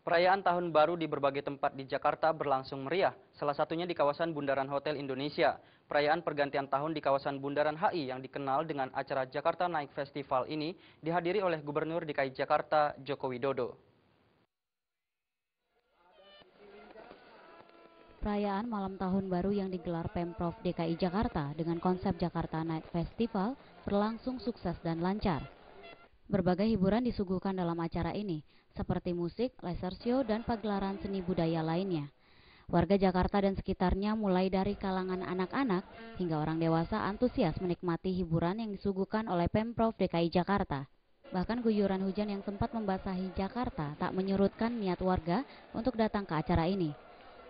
Perayaan Tahun Baru di berbagai tempat di Jakarta berlangsung meriah, salah satunya di kawasan Bundaran Hotel Indonesia. Perayaan pergantian tahun di kawasan Bundaran HI yang dikenal dengan acara Jakarta Night Festival ini dihadiri oleh Gubernur DKI Jakarta, Joko Widodo. Perayaan Malam Tahun Baru yang digelar Pemprov DKI Jakarta dengan konsep Jakarta Night Festival berlangsung sukses dan lancar. Berbagai hiburan disuguhkan dalam acara ini, seperti musik, laser show, dan pagelaran seni budaya lainnya. Warga Jakarta dan sekitarnya mulai dari kalangan anak-anak hingga orang dewasa antusias menikmati hiburan yang disuguhkan oleh Pemprov DKI Jakarta. Bahkan guyuran hujan yang sempat membasahi Jakarta tak menyurutkan niat warga untuk datang ke acara ini.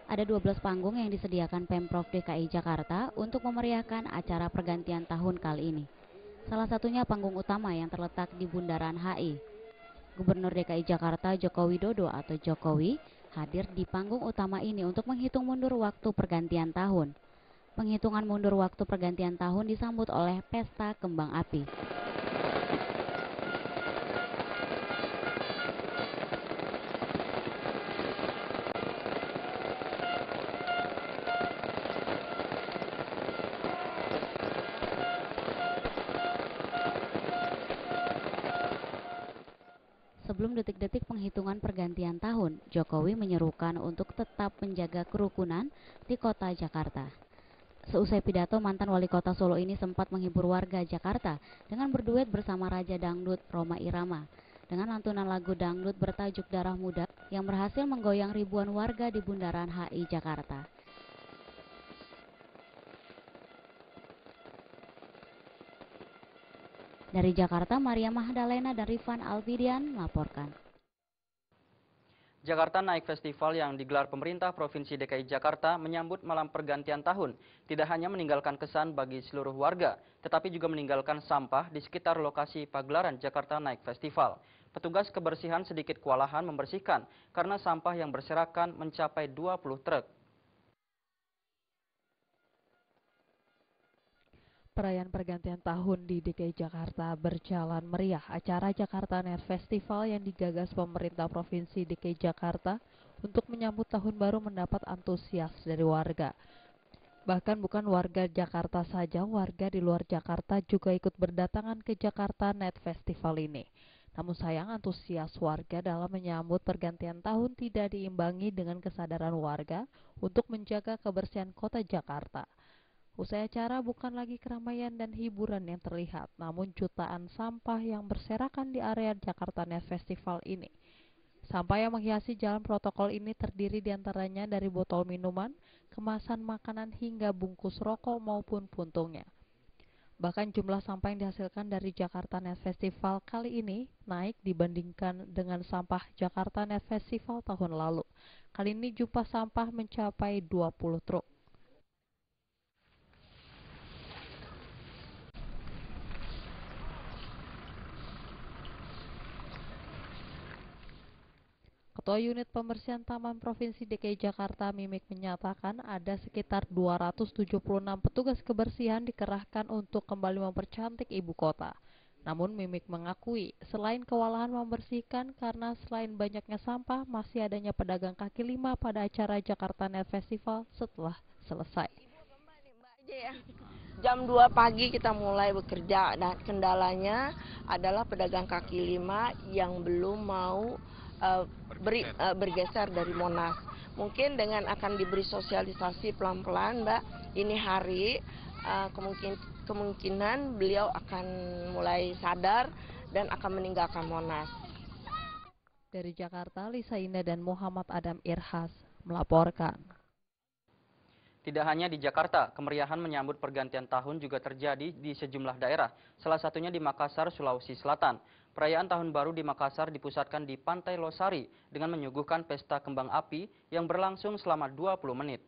Ada 12 panggung yang disediakan Pemprov DKI Jakarta untuk memeriahkan acara pergantian tahun kali ini. Salah satunya panggung utama yang terletak di Bundaran HI. Gubernur DKI Jakarta Joko Widodo atau Jokowi hadir di panggung utama ini untuk menghitung mundur waktu pergantian tahun. Penghitungan mundur waktu pergantian tahun disambut oleh pesta kembang api. Sebelum detik-detik penghitungan pergantian tahun, Jokowi menyerukan untuk tetap menjaga kerukunan di kota Jakarta. Seusai pidato, mantan wali kota Solo ini sempat menghibur warga Jakarta dengan berduet bersama Raja Dangdut Rhoma Irama dengan lantunan lagu dangdut bertajuk Darah Muda yang berhasil menggoyang ribuan warga di Bundaran HI Jakarta. Dari Jakarta, Maria Magdalena dan Rifan Alfidian melaporkan. Jakarta Night Festival yang digelar pemerintah Provinsi DKI Jakarta menyambut malam pergantian tahun tidak hanya meninggalkan kesan bagi seluruh warga, tetapi juga meninggalkan sampah di sekitar lokasi pagelaran Jakarta Night Festival. Petugas kebersihan sedikit kewalahan membersihkan karena sampah yang berserakan mencapai 20 truk. Perayaan pergantian tahun di DKI Jakarta berjalan meriah. Acara Jakarta Night Festival yang digagas pemerintah Provinsi DKI Jakarta untuk menyambut tahun baru mendapat antusias dari warga. Bahkan bukan warga Jakarta saja, warga di luar Jakarta juga ikut berdatangan ke Jakarta Night Festival ini. Namun sayang, antusias warga dalam menyambut pergantian tahun tidak diimbangi dengan kesadaran warga untuk menjaga kebersihan kota Jakarta. Usai acara, bukan lagi keramaian dan hiburan yang terlihat, namun jutaan sampah yang berserakan di area Jakarta Night Festival ini. Sampah yang menghiasi jalan protokol ini terdiri diantaranya dari botol minuman, kemasan makanan hingga bungkus rokok maupun puntungnya. Bahkan jumlah sampah yang dihasilkan dari Jakarta Night Festival kali ini naik dibandingkan dengan sampah Jakarta Night Festival tahun lalu. Kali ini jumlah sampah mencapai 20 truk. Ketua Unit Pembersihan Taman Provinsi DKI Jakarta Mimik menyatakan ada sekitar 276 petugas kebersihan dikerahkan untuk kembali mempercantik ibu kota. Namun Mimik mengakui selain kewalahan membersihkan karena selain banyaknya sampah masih adanya pedagang kaki lima pada acara Jakarta Night Festival setelah selesai. Jam 2 pagi kita mulai bekerja dan kendalanya adalah pedagang kaki lima yang belum mau bergeser dari Monas. Mungkin dengan akan diberi sosialisasi pelan-pelan, Mbak, ini hari kemungkinan beliau akan mulai sadar dan akan meninggalkan Monas. Dari Jakarta, Lisa Indah dan Muhammad Adam Irhas melaporkan. Tidak hanya di Jakarta, kemeriahan menyambut pergantian tahun juga terjadi di sejumlah daerah, salah satunya di Makassar, Sulawesi Selatan. Perayaan Tahun Baru di Makassar dipusatkan di Pantai Losari dengan menyuguhkan pesta kembang api yang berlangsung selama 20 menit.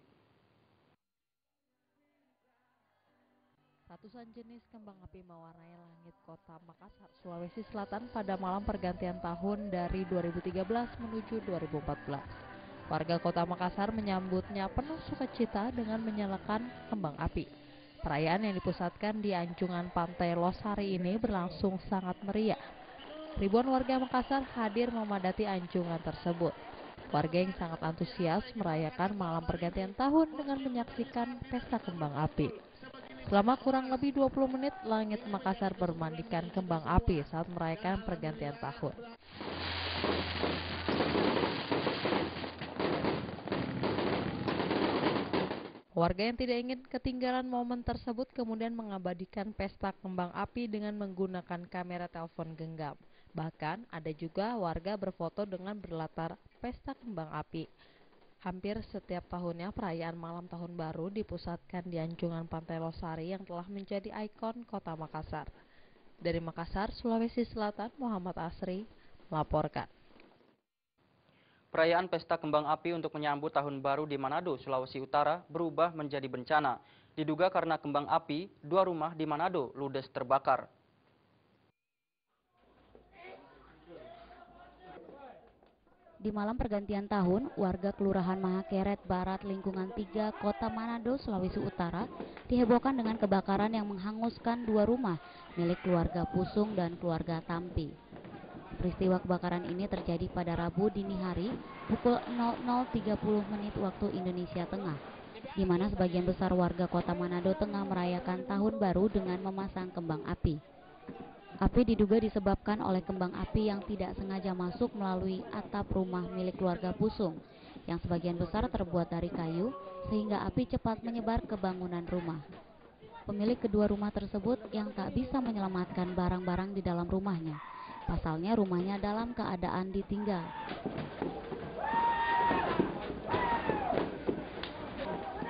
Ratusan jenis kembang api mewarnai langit kota Makassar, Sulawesi Selatan pada malam pergantian tahun dari 2013 menuju 2014. Warga kota Makassar menyambutnya penuh sukacita dengan menyalakan kembang api. Perayaan yang dipusatkan di anjungan Pantai Losari ini berlangsung sangat meriah. Ribuan warga Makassar hadir memadati anjungan tersebut. Warga yang sangat antusias merayakan malam pergantian tahun dengan menyaksikan pesta kembang api. Selama kurang lebih 20 menit, langit Makassar bermandikan kembang api saat merayakan pergantian tahun. Warga yang tidak ingin ketinggalan momen tersebut kemudian mengabadikan pesta kembang api dengan menggunakan kamera telepon genggam. Bahkan ada juga warga berfoto dengan berlatar pesta kembang api. Hampir setiap tahunnya perayaan malam tahun baru dipusatkan di anjungan Pantai Losari yang telah menjadi ikon kota Makassar. Dari Makassar, Sulawesi Selatan, Muhammad Asri melaporkan. Perayaan pesta kembang api untuk menyambut tahun baru di Manado, Sulawesi Utara berubah menjadi bencana. Diduga karena kembang api, 2 rumah di Manado ludes terbakar. Di malam pergantian tahun, warga Kelurahan Mahakeret Barat Lingkungan 3 Kota Manado, Sulawesi Utara dihebohkan dengan kebakaran yang menghanguskan 2 rumah milik keluarga Pusung dan keluarga Tampi. Peristiwa kebakaran ini terjadi pada Rabu dini hari pukul 00.30 waktu Indonesia Tengah, di mana sebagian besar warga Kota Manado tengah merayakan tahun baru dengan memasang kembang api. Api diduga disebabkan oleh kembang api yang tidak sengaja masuk melalui atap rumah milik keluarga Pusung, yang sebagian besar terbuat dari kayu, sehingga api cepat menyebar ke bangunan rumah. Pemilik kedua rumah tersebut yang tak bisa menyelamatkan barang-barang di dalam rumahnya. Pasalnya rumahnya dalam keadaan ditinggal.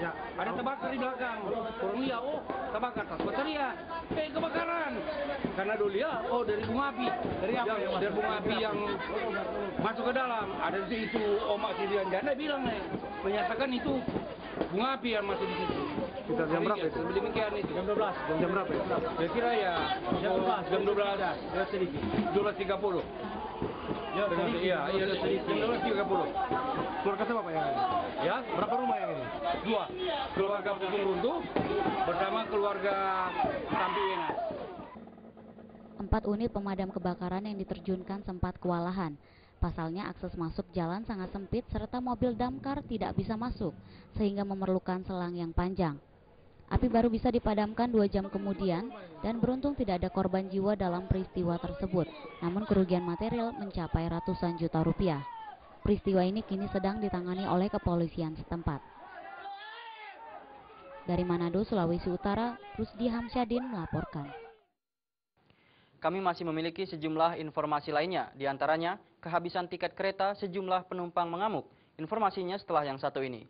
Ya, ada terbakar di belakang. Orang lihat, oh terbakar, takut teriak. Kebakaran. Karena dulu ya, oh dari bunga api. Dari apa? Dari bunga api yang masuk ke dalam. Ada di situ, Omak Silian Janda bilang menyatakan itu bunga api yang masuk di situ. Kita jam berapa itu? Demikian itu. Jam 12. Jam berapa ya? Saya kira ya jam 12. Ya sedikit. 12.30. Ya, iya, sedikit. Jam 12.30. Keluarga siapa Pak yang ini? Ya, Berapa rumah yang ini? 2. Keluarga Pusung runtuh bersama keluarga Tampi Wenas. 4 unit pemadam kebakaran yang diterjunkan sempat kewalahan. Pasalnya akses masuk jalan sangat sempit serta mobil damkar tidak bisa masuk, sehingga memerlukan selang yang panjang. Api baru bisa dipadamkan 2 jam kemudian dan beruntung tidak ada korban jiwa dalam peristiwa tersebut. Namun kerugian material mencapai ratusan juta rupiah. Peristiwa ini kini sedang ditangani oleh kepolisian setempat. Dari Manado, Sulawesi Utara, Rusdi Hamsyadin melaporkan. Kami masih memiliki sejumlah informasi lainnya, di antaranya kehabisan tiket kereta sejumlah penumpang mengamuk. Informasinya setelah yang satu ini.